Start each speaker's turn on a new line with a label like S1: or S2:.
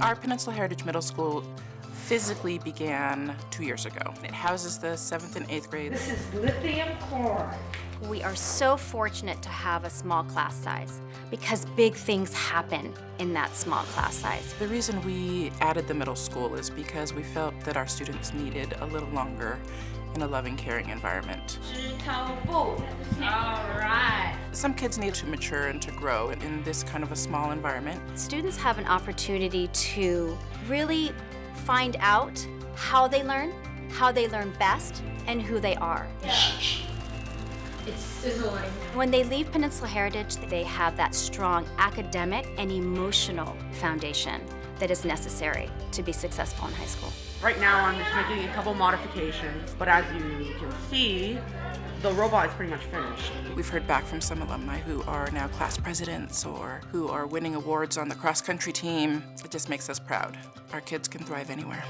S1: Our Peninsula Heritage Middle School physically began 2 years ago. It houses the 7th and 8th grade.
S2: This is lithium chloride.
S3: We are so fortunate to have a small class size because big things happen in that small class size.
S1: The reason we added the middle school is because we felt that our students needed a little longer in a loving, caring environment.
S2: All right.
S1: Some kids need to mature and to grow in this kind of a small environment.
S3: Students have an opportunity to really find out how they learn best, and who they are.
S2: It's sizzling.
S3: When they leave Peninsula Heritage, they have that strong academic and emotional foundation that is necessary to be successful in high school.
S4: Right now I'm just making a couple modifications, but as you can see, the robot is pretty much finished.
S1: We've heard back from some alumni who are now class presidents or who are winning awards on the cross-country team. It just makes us proud. Our kids can thrive anywhere.